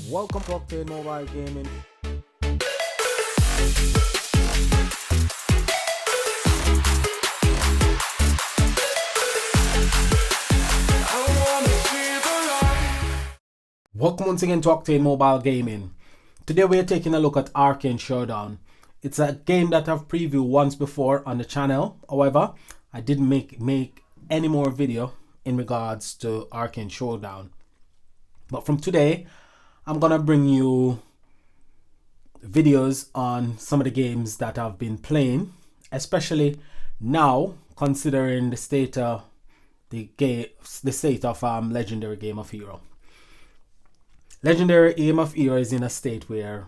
Welcome to ARCANE Mobile Gaming. Welcome once again to ARCANE Mobile Gaming. Today we are taking a look at ARCANE SHOWDOwn. It's a game that I've previewed once before on the channel. However, I didn't make any more video in regards to ARCANE SHOWDOwn. But from today, I'm gonna bring you videos on some of the games that I've been playing, especially now considering the state of Legendary Game of Hero. Legendary Game of Hero is in a state where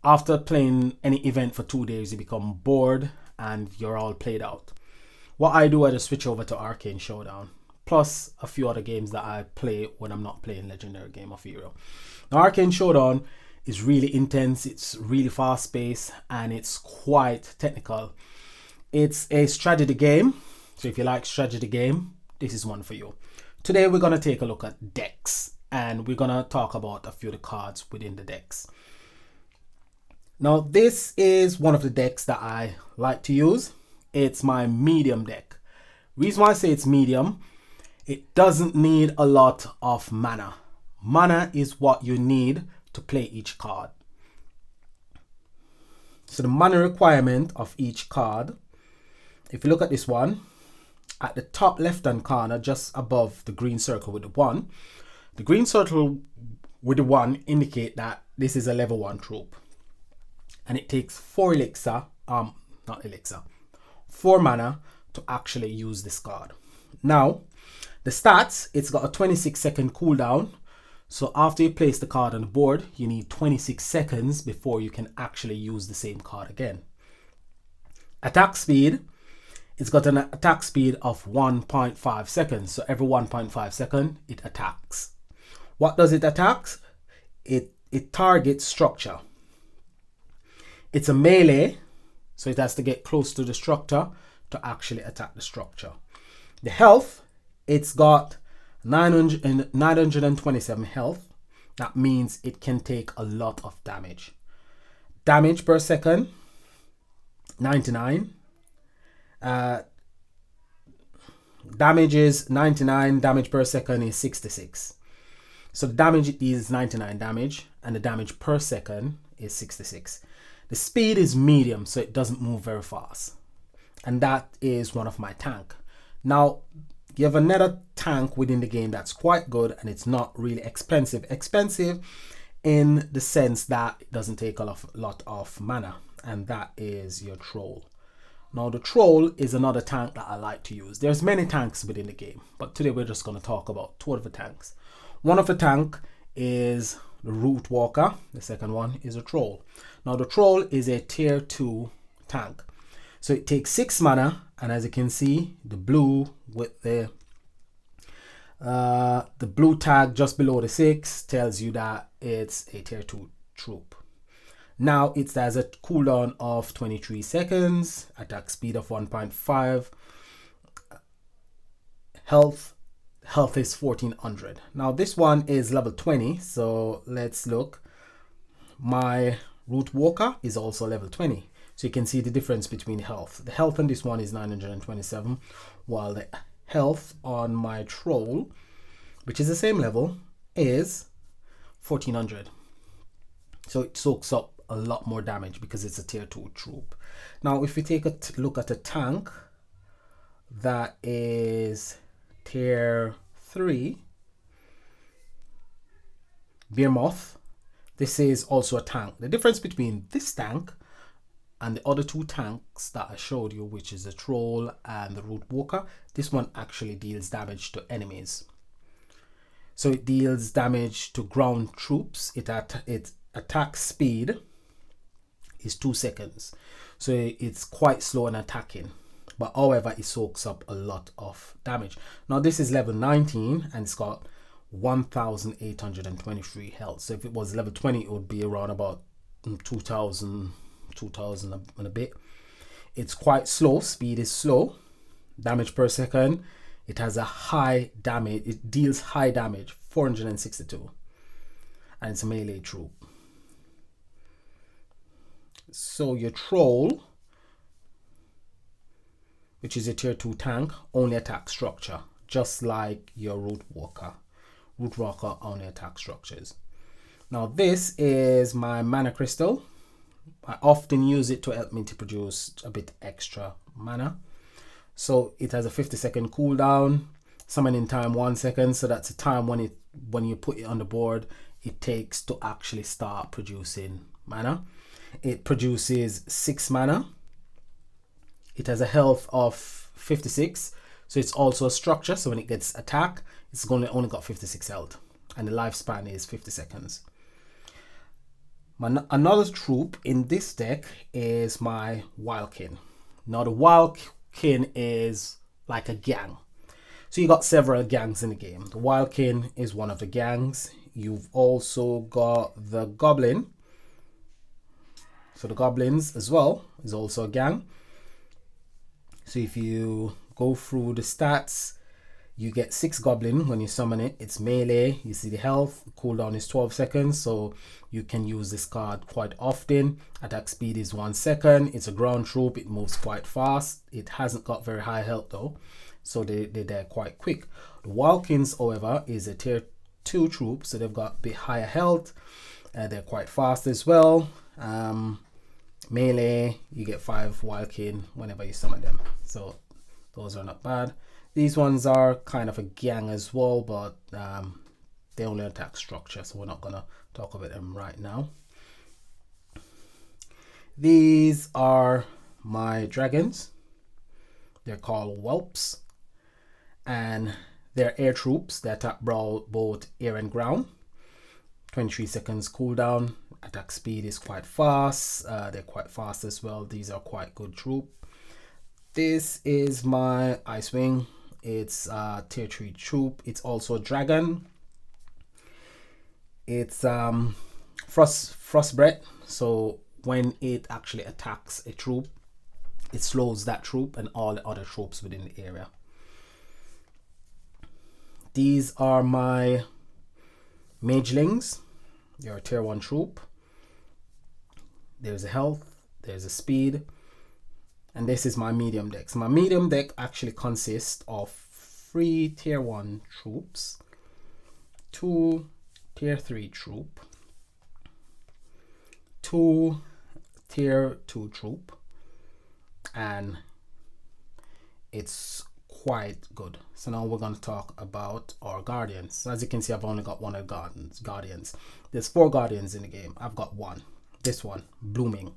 after playing any event for 2 days, you become bored and you're all played out. What I do, I just switch over to ARCANE SHOWDOwn, plus a few other games that I play when I'm not playing Legendary Game of Hero. Now, ARCANE SHOWDOwn is really intense, it's really fast paced, and it's quite technical. It's a strategy game, so if you like strategy game, this is one for you. Today we're going to take a look at decks, and we're going to talk about a few of the cards within the decks. Now, this is one of the decks that I like to use. It's my medium deck. Reason why I say it's medium, it doesn't need a lot of mana. Mana is what you need to play each card. So the mana requirement of each card, if you look at this one, at the top left hand corner, just above the green circle with the 1, the green circle with the 1 indicate that this is a level 1 troop. And it takes 4 mana to actually use this card. Now, the stats, it's got a 26-second cooldown. So after you place the card on the board, you need 26 seconds before you can actually use the same card again. Attack speed, it's got an attack speed of 1.5 seconds. So every 1.5 seconds, it attacks. What does it attack? It targets structure. It's a melee, so it has to get close to the structure to actually attack the structure. The health, it's got 927 health. That means it can take a lot of damage. Damage per second, 99. Damage is 99, damage per second is 66. So the damage it deals is 99 damage, and the damage per second is 66. The speed is medium, so it doesn't move very fast. And that is one of my tank. Now, you have another tank within the game that's quite good, and it's not really expensive. Expensive in the sense that it doesn't take a lot of mana, and that is your troll. Now, the troll is another tank that I like to use. There's many tanks within the game, but today we're just going to talk about 2 of the tanks. One of the tank is the Root Walker. The second one is a troll. Now, the troll is a tier 2 tank. So it takes 6 mana, and as you can see, the blue with the blue tag just below the 6 tells you that it's a tier 2 troop. Now it has a cooldown of 23 seconds, attack speed of 1.5, health is 1400. Now this one is level 20, so let's look. My Root Walker is also level 20. So you can see the difference between health. The health on this one is 927, while the health on my troll, which is the same level, is 1400. So it soaks up a lot more damage because it's a tier 2 troop. Now, if we take a look at a tank that is tier 3, Behemoth, this is also a tank. The difference between this tank and the other 2 tanks that I showed you, which is the troll and the Root Walker, this one actually deals damage to enemies. So it deals damage to ground troops. Its attack speed is 2 seconds. So it's quite slow in attacking. But however, it soaks up a lot of damage. Now this is level 19 and it's got 1823 health. So if it was level 20, it would be around about 2000 and a bit. It's quite slow. Speed is slow. Damage per second, it has a high damage. It deals high damage, 462. and it's a melee troop. So your troll, which is a tier 2 tank, only attacks structure, just like your root walker. Root walker only attacks structures. Now this is my mana crystal. I often use it to help me to produce a bit extra mana. So it has a 50-second cooldown, summoning time 1 second. So that's the time when you put it on the board, it takes to actually start producing mana. It produces 6 mana. It has a health of 56. So it's also a structure. So when it gets attacked, it's only got 56 health. And the lifespan is 50 seconds. Another troop in this deck is my Wildkin. Now the Wildkin is like a gang. So you got several gangs in the game. The Wildkin is one of the gangs. You've also got the Goblin. So the Goblins as well is also a gang. So if you go through the stats, you get 6 Goblin when you summon it. It's melee. You see the health. Cooldown is 12 seconds. So you can use this card quite often. Attack speed is 1 second. It's a ground troop. It moves quite fast. It hasn't got very high health though. So they're quite quick. The Wildkins, however, is a tier 2 troop. So they've got a bit higher health. They're quite fast as well. Melee, you get 5 Wildkin whenever you summon them. So those are not bad. These ones are kind of a gang as well, but they only attack structure, so we're not going to talk about them right now. These are my dragons. They're called whelps, and they're air troops. They attack both air and ground. 23 seconds cooldown. Attack speed is quite fast. They're quite fast as well. These are quite good troop. This is my Icewing. It's a tier 3 troop. It's also a dragon. It's frostbred. So when it actually attacks a troop, it slows that troop and all the other troops within the area. These are my magelings. They're a tier 1 troop. There's a health, there's a speed, and this is my medium deck. So my medium deck actually consists of 3 tier 1 troops, 2 tier 3 troop, 2 tier 2 troop, and it's quite good. So now we're going to talk about our guardians. So as you can see, I've only got one of the guardians. There's 4 guardians in the game. I've got one. This one, Blooming.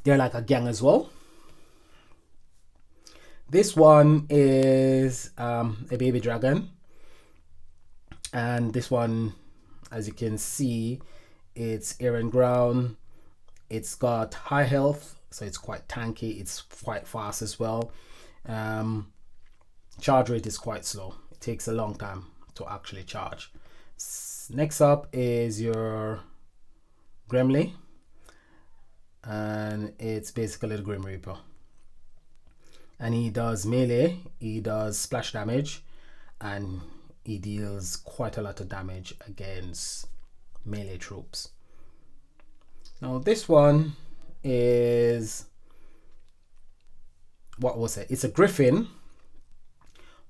They're like a gang as well. This one is a baby dragon, and this one, as you can see, it's air and ground. It's got high health, so it's quite tanky. It's quite fast as well. Charge rate is quite slow. It takes a long time to actually charge. Next up is your Gremlin, and it's basically the Grim Reaper, and he does melee, he does splash damage, and he deals quite a lot of damage against melee troops. Now this one is, what was it? It's a Griffin,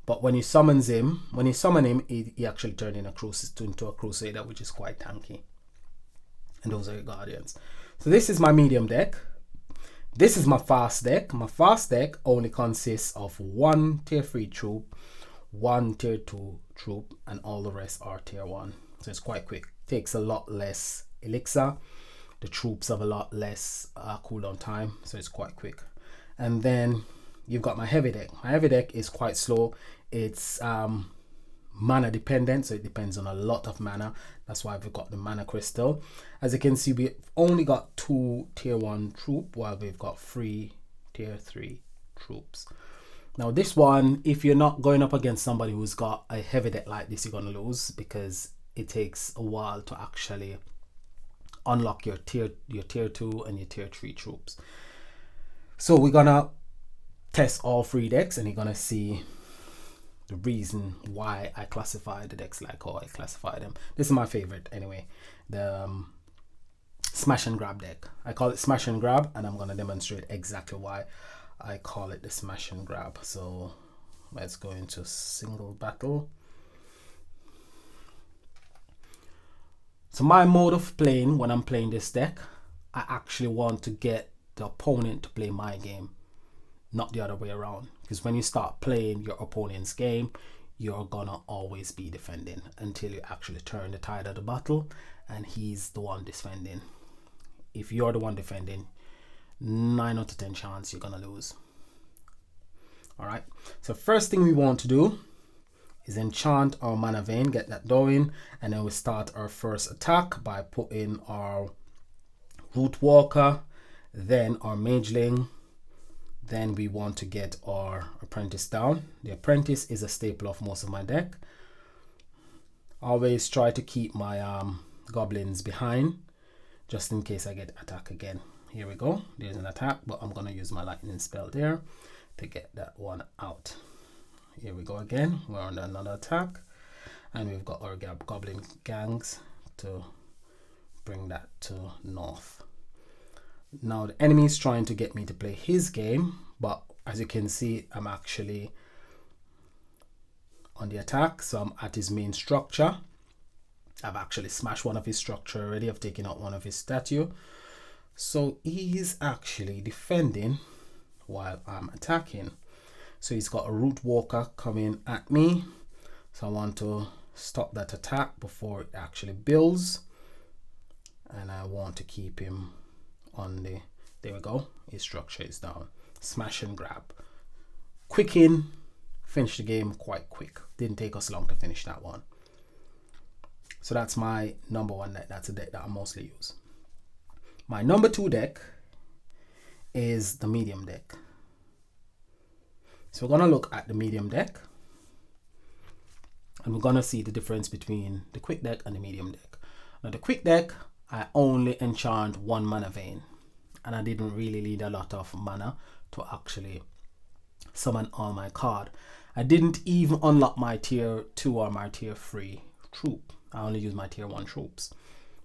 but when you summon him, he actually turns into a Crusader, which is quite tanky. And those are your guardians. So this is my medium deck. This is my fast deck. My fast deck only consists of 1 tier 3 troop, 1 tier 2 troop, and all the rest are tier 1. So it's quite quick. Takes a lot less elixir. The troops have a lot less cooldown time, so it's quite quick. And then you've got my heavy deck. My heavy deck is quite slow. It's mana dependent, so it depends on a lot of mana. That's why we've got the mana crystal. As you can see, we've only got 2 tier 1 troop, while we've got 3 tier 3 troops. Now this one, if you're not going up against somebody who's got a heavy deck like this, you're gonna lose, because it takes a while to actually unlock your tier 2 and your tier 3 troops. So we're gonna test all 3 decks, and you're gonna see the reason why I classify the decks like how I classify them. This is my favorite anyway, the smash and grab deck. I call it smash and grab, and I'm going to demonstrate exactly why I call it the smash and grab. So let's go into single battle. So my mode of playing, when I'm playing this deck, I actually want to get the opponent to play my game, not the other way around. Because when you start playing your opponent's game, you're gonna always be defending until you actually turn the tide of the battle and he's the one defending. If you're the one defending, 9 out of 10 chance you're gonna lose. All right, so first thing we want to do is enchant our mana vein, get that going, and then we start our first attack by putting our Root Walker, then our Mageling, then we want to get our Apprentice down. The Apprentice is a staple of most of my deck. Always try to keep my goblins behind, just in case I get attack again. Here we go, there's an attack, but I'm gonna use my lightning spell there to get that one out. Here we go again, we're on another attack, and we've got our goblin gangs to bring that to north. Now the enemy is trying to get me to play his game, but as you can see, I'm actually on the attack, so I'm at his main structure. I've actually smashed one of his structure already. I've taken out one of his statue, so he's actually defending while I'm attacking. So he's got a Root Walker coming at me, so I want to stop that attack before it actually builds, and I want to keep him on the, there we go, his structure is down. Smash and grab, quick in, finish the game quite quick. Didn't take us long to finish that one. So that's my number one deck. That's a deck that I mostly use. My number two deck is the medium deck. So we're going to look at the medium deck, and we're going to see the difference between the quick deck and the medium deck. Now the quick deck, I only enchant one mana vein, and I didn't really need a lot of mana to actually summon all my card. I didn't even unlock my tier 2 or my tier 3 troop. I only used my tier 1 troops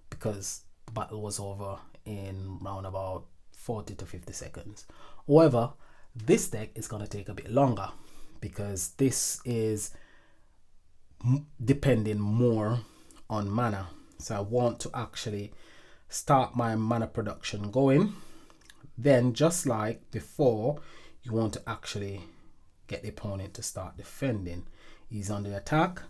because the battle was over in around about 40 to 50 seconds. However, this deck is going to take a bit longer because this is depending more on mana. So I want to actually start my mana production going. Then just like before, you want to actually get the opponent to start defending. He's on the attack.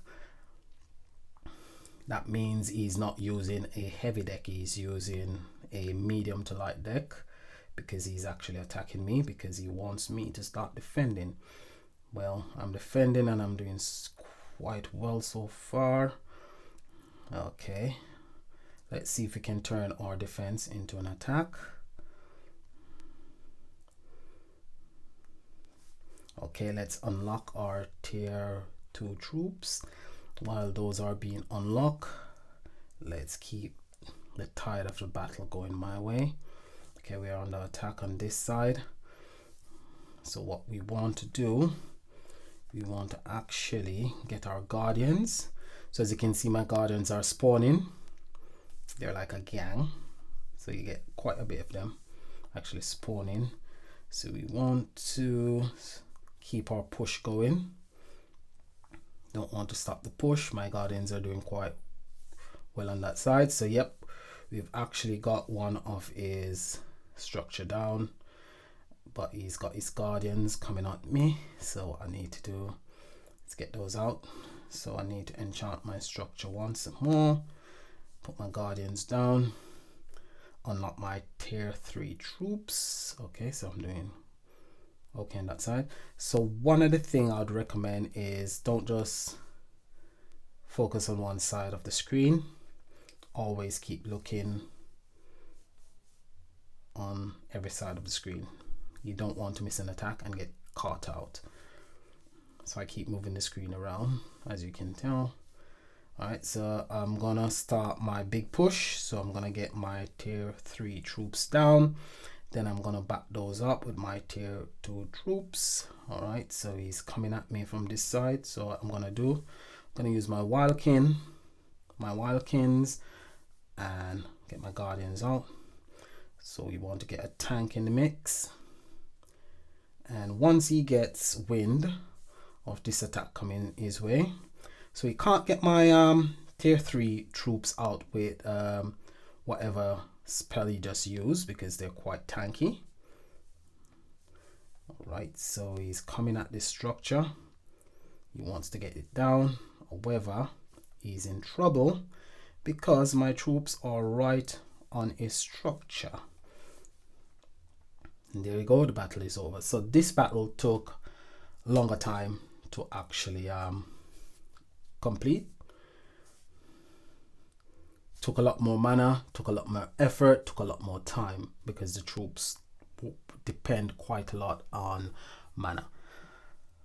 That means he's not using a heavy deck, he's using a medium to light deck, because he's actually attacking me because he wants me to start defending. Well, I'm defending and I'm doing quite well so far. Okay, let's see if we can turn our defense into an attack. Okay, let's unlock our tier 2 troops. While those are being unlocked, let's keep the tide of the battle going my way. Okay, we are on the attack on this side. So what we want to do, we want to actually get our guardians. So as you can see, my guardians are spawning. They're like a gang, so you get quite a bit of them actually spawning. So we want to keep our push going. Don't want to stop the push. My guardians are doing quite well on that side. So yep, we've actually got one of his structure down, but he's got his guardians coming at me, so I need to do, let's get those out. So I need to enchant my structure once more, put my guardians down, unlock my tier 3 troops. Okay, so I'm doing okay on that side. So one of the things I'd recommend is don't just focus on one side of the screen, always keep looking on every side of the screen. You don't want to miss an attack and get caught out. So I keep moving the screen around, as you can tell. Alright, so I'm gonna start my big push. So I'm gonna get my tier 3 troops down, Then I'm gonna back those up with my tier 2 troops. All right, so he's coming at me from this side. So what I'm gonna use my wildkins, and get my guardians out. So we want to get a tank in the mix. And once he gets wind of this attack coming his way, so he can't get my tier 3 troops out with whatever spell he just used, because they're quite tanky. Alright, so he's coming at this structure. He wants to get it down. However, he's in trouble because my troops are right on his structure. And there we go, the battle is over. So this battle took a longer time to actually complete. Took a lot more mana, took a lot more effort, took a lot more time, because the troops depend quite a lot on mana.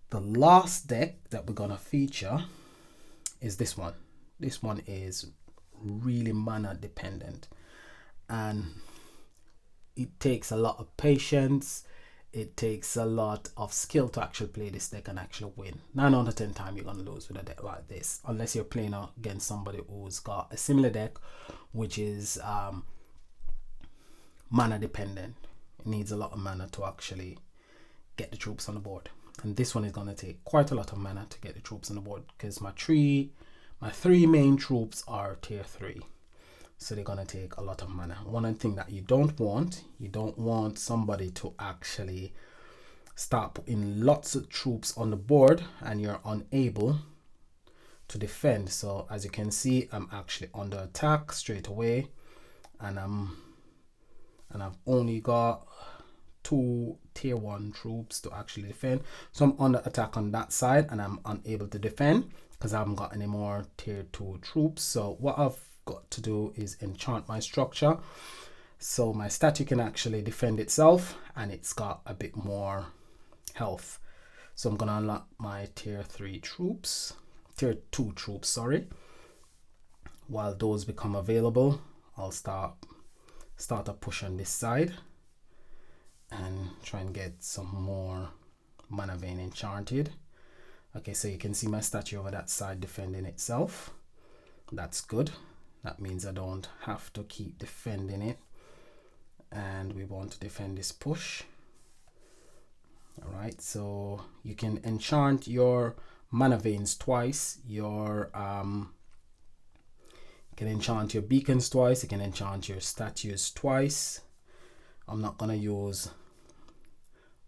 The last deck that we're gonna feature is this one. This one is really mana dependent, and it takes a lot of patience. It takes a lot of skill to actually play this deck and actually win. 9 out of 10 times you're going to lose with a deck like this, unless you're playing against somebody who's got a similar deck, which is mana dependent. It needs a lot of mana to actually get the troops on the board. And this one is going to take quite a lot of mana to get the troops on the board, because my three main troops are tier 3. So they're going to take a lot of mana. One thing that you don't want somebody to actually start putting lots of troops on the board and you're unable to defend. So as you can see, I'm actually under attack straight away, and I've only got 2 tier 1 troops to actually defend. So I'm under attack on that side and I'm unable to defend because I haven't got any more tier 2 troops. So what I've got to do is enchant my structure, so my statue can actually defend itself and it's got a bit more health. So I'm gonna unlock my tier 2 troops, sorry. While those become available, I'll start a push on this side and try and get some more mana vein enchanted. Okay, so you can see my statue over that side defending itself. That's good. That means I don't have to keep defending it, and we want to defend this push. All right, so you can enchant your mana veins twice. You can enchant your beacons twice. You can enchant your statues twice. I'm not gonna use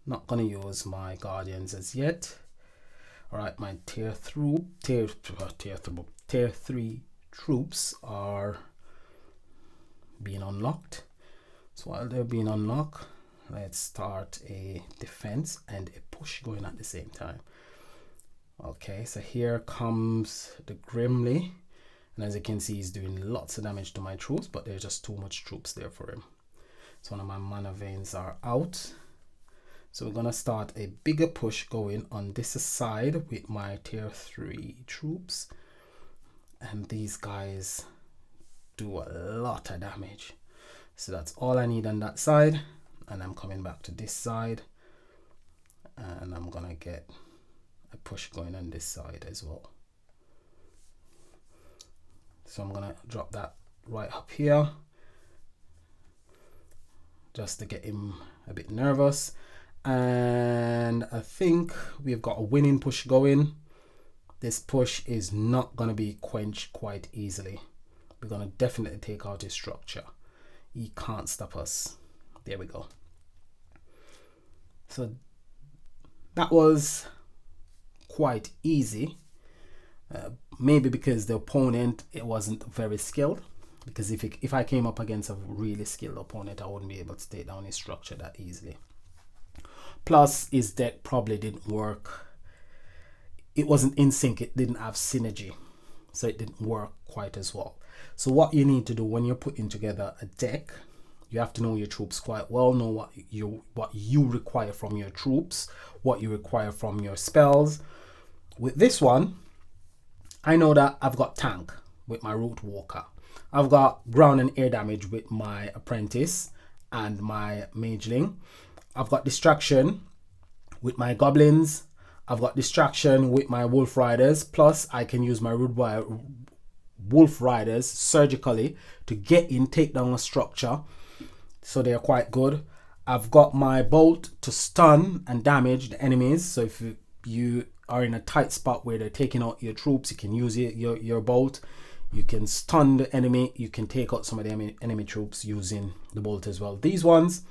my guardians as yet. All right, my tier 3 troops are being unlocked. So while they're being unlocked, let's start a defense and a push going at the same time. Okay, so here comes the Grimly, and as you can see, he's doing lots of damage to my troops, but there's just too much troops there for him. So one of my mana veins are out. So we're gonna start a bigger push going on this side with my tier 3 troops. And these guys do a lot of damage. So that's all I need on that side. And I'm coming back to this side. And I'm gonna get a push going on this side as well. So I'm gonna drop that right up here, just to get him a bit nervous. And I think we've got a winning push going. This push is not going to be quenched quite easily. We're going to definitely take out his structure. He can't stop us. There we go. So that was quite easy. Maybe because the opponent, it wasn't very skilled. Because if I came up against a really skilled opponent, I wouldn't be able to take down his structure that easily. Plus, his deck probably didn't work. It wasn't in sync. It didn't have synergy. So it didn't work quite as well. So what you need to do when you're putting together a deck, you have to know your troops quite well, know what you require from your troops, what you require from your spells. With this one, I know that I've got tank with my Root Walker. I've got ground and air damage with my apprentice, and my mageling. I've got distraction with my goblins. I've got distraction with my wolf riders. Plus, I can use my wolf riders surgically to get in, take down a structure. So they're quite good. I've got my bolt to stun and damage the enemies. So if you are in a tight spot where they're taking out your troops, you can use your bolt. You can stun the enemy. You can take out some of the enemy troops using the bolt as well. These ones,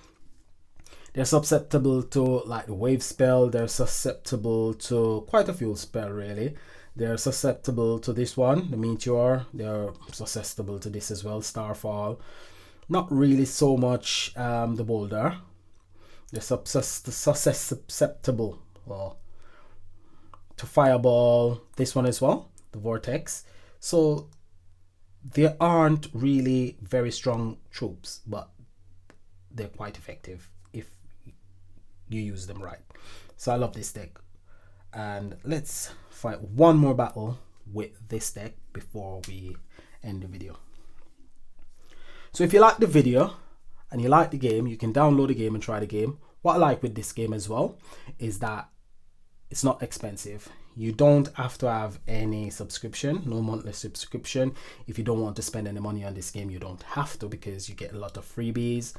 they're susceptible to like the wave spell. They're susceptible to quite a few spell really. They're susceptible to this one, the meteor. They're susceptible to this as well, starfall. Not really so much the boulder. They're susceptible to fireball. This one as well, the vortex. So they aren't really very strong troops, but they're quite effective if you use them right. So I love this deck. And let's fight one more battle with this deck before we end the video. So if you like the video and you like the game, you can download the game and try the game. What I like with this game as well is that it's not expensive. You don't have to have any subscription, no monthly subscription. If you don't want to spend any money on this game, you don't have to, because you get a lot of freebies.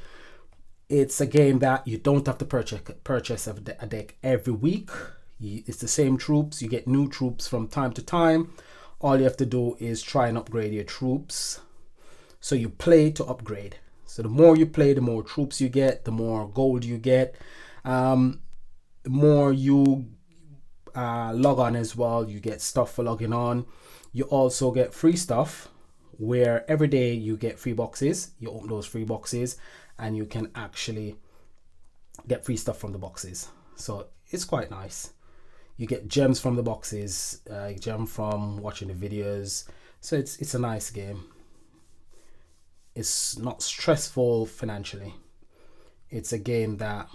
It's a game that you don't have to purchase a deck every week. It's the same troops. You get new troops from time to time. All you have to do is try and upgrade your troops. So you play to upgrade. So the more you play, the more troops you get, the more gold you get. The more you log on as well, you get stuff for logging on. You also get free stuff where every day you get free boxes. You open those free boxes and you can actually get free stuff from the boxes. So it's quite nice. You get gems from the boxes, gem from watching the videos. So it's a nice game. It's not stressful financially. It's a game that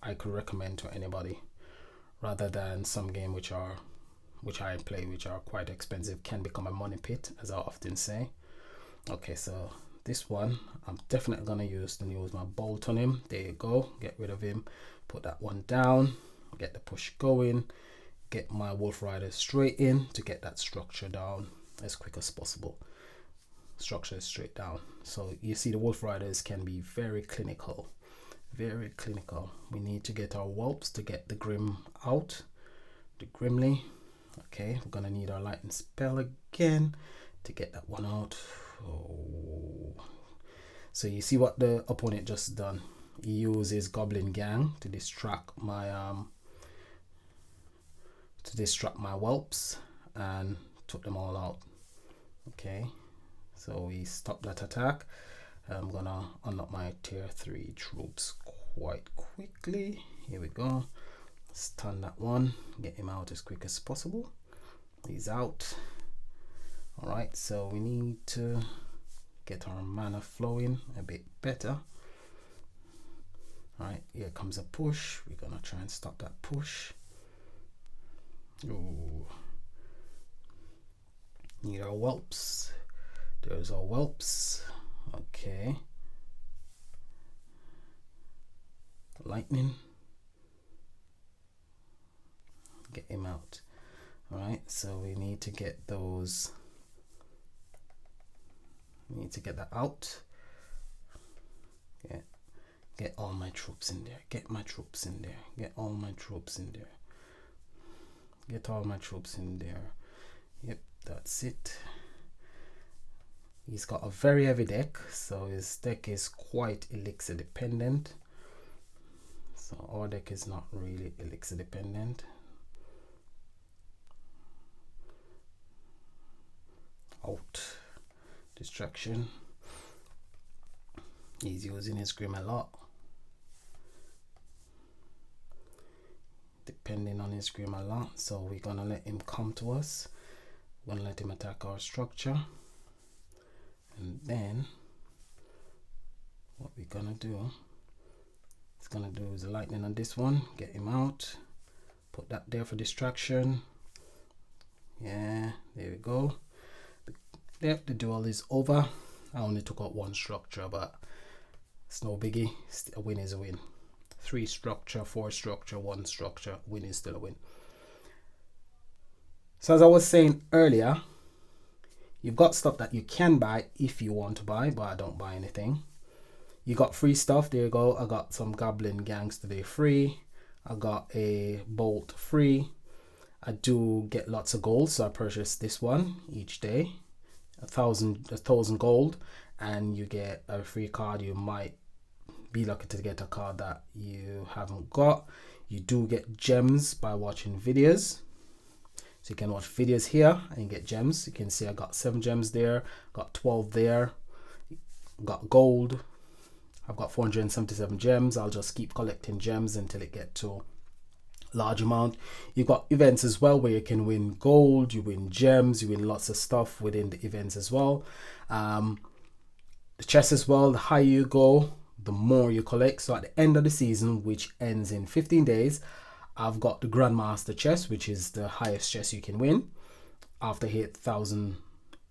I could recommend to anybody, rather than some game which I play, which are quite expensive, can become a money pit, as I often say. Okay, so this one I'm definitely gonna use my bolt on him. There you go. Get rid of him. Put that one down. Get the push going. Get my wolf rider straight in to get that structure down as quick as possible. Structure is straight down. So you see the wolf riders can be very clinical. Very clinical. We need to get our whelps to get the grim out. The grimly. Okay, we're gonna need our lightning spell again to get that one out. Oh. So you see what the opponent just done. He uses goblin gang to distract my whelps and took them all out. Okay, so we stopped that attack. I'm gonna unlock my tier 3 troops quite quickly. Here we go. Stun that one, get him out as quick as possible. He's out. All right, so we need to get our mana flowing a bit better. All right, here comes a push. We're gonna try and stop that push. Ooh. Need our whelps. There's our whelps. Okay. Lightning. Get him out. All right, so we need to get those. We need to get that out. Get all my troops in there. Get my troops in there. Get all my troops in there. Get all my troops in there. Yep, that's it. He's got a very heavy deck, so his deck is quite elixir dependent. So our deck is not really elixir dependent. Out. Distraction. He's using his grim a lot. Depending on his grim a lot, so we're gonna let him come to us. We're gonna let him attack our structure, and then what we're gonna do is lightning on this one. Get him out. Put that there for distraction. Yeah, there we go. Yep, the duel is over. I only took out one structure, but It's no biggie. A win is a win. 3 structure, 4 structure, 1 structure, win is still a win. So as I was saying earlier, you've got stuff that you can buy if you want to buy, but I don't buy anything. You got free stuff. There you go. I got some Goblin Gangs today free. I got a Bolt free. I do get lots of gold, so I purchase this one each day. 1,000 gold, and you get a free card. You might be lucky to get a card that you haven't got. You do get gems by watching videos. So you can watch videos here and get gems. You can see I got 7 gems there, got 12 there, got gold. I've got 477 gems. I'll just keep collecting gems until it gets to a large amount. You've got events as well where you can win gold, you win gems, you win lots of stuff within the events as well. The chests as well, the higher you go, the more you collect. So at the end of the season, which ends in 15 days, I've got the Grandmaster chest, which is the highest chest you can win. After 8,000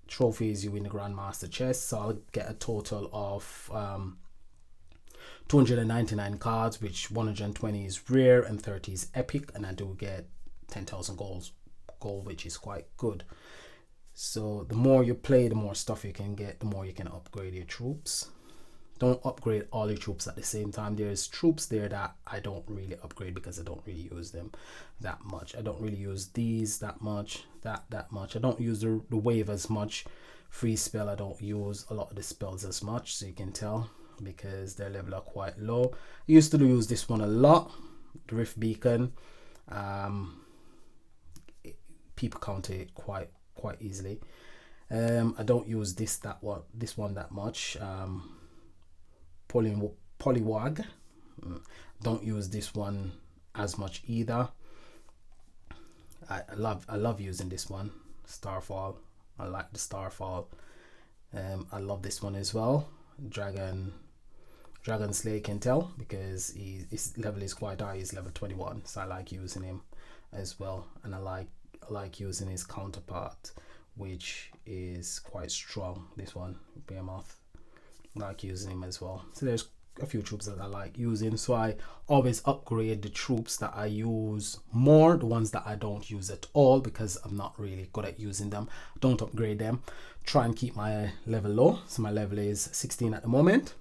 trophies, you win the Grandmaster chest. So I'll get a total of 299 cards, which 120 is rare and 30 is epic, and I do get 10,000 gold, which is quite good. So the more you play, the more stuff you can get, the more you can upgrade your troops. Don't upgrade all your troops at the same time. There's troops there that I don't really upgrade because I don't really use them that much. I don't really use these that much, that much. I don't use the wave as much. Free spell, I don't use a lot of the spells as much, so you can tell, because their level are quite low. I used to use this one a lot, the Rift Beacon. People counter it quite easily. I don't use this one that much. Polywag, don't use this one as much either. I love using this one. Starfall, I like the Starfall. I love this one as well. Dragon Slayer can tell because his level is quite high. He's level 21, so I like using him as well. And I like using his counterpart, which is quite strong. This one, Behemoth, I like using him as well. So there's a few troops that I like using, so I always upgrade the troops that I use more. The ones that I don't use at all, because I'm not really good at using them, don't upgrade them. Try and keep my level low. So my level is 16 at the moment,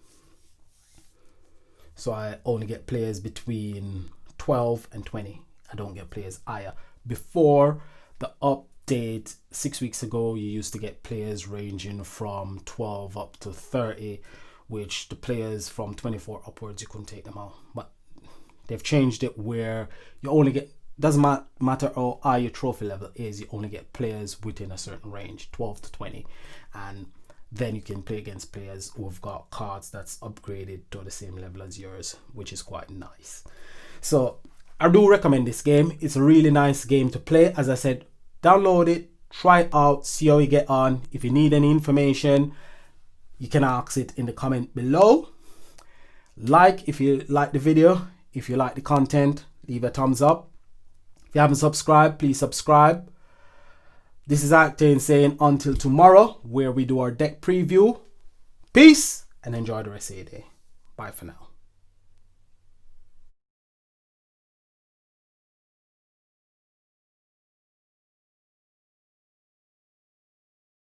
so I only get players between 12 and 20. I don't get players higher. Before the update 6 weeks ago, you used to get players ranging from 12 up to 30, which the players from 24 upwards, you couldn't take them out. But they've changed it where you only get, doesn't matter how high your trophy level is, you only get players within a certain range, 12 to 20. And then you can play against players who've got cards that's upgraded to the same level as yours, which is quite nice. So I do recommend this game. It's a really nice game to play. As I said, download it, try it out, see how you get on. If you need any information, you can ask it in the comment below. Like if you like the video. If you like the content, leave a thumbs up. If you haven't subscribed, please subscribe. This is ARCANE saying until tomorrow, where we do our deck preview. Peace and enjoy the rest of your day. Bye for now.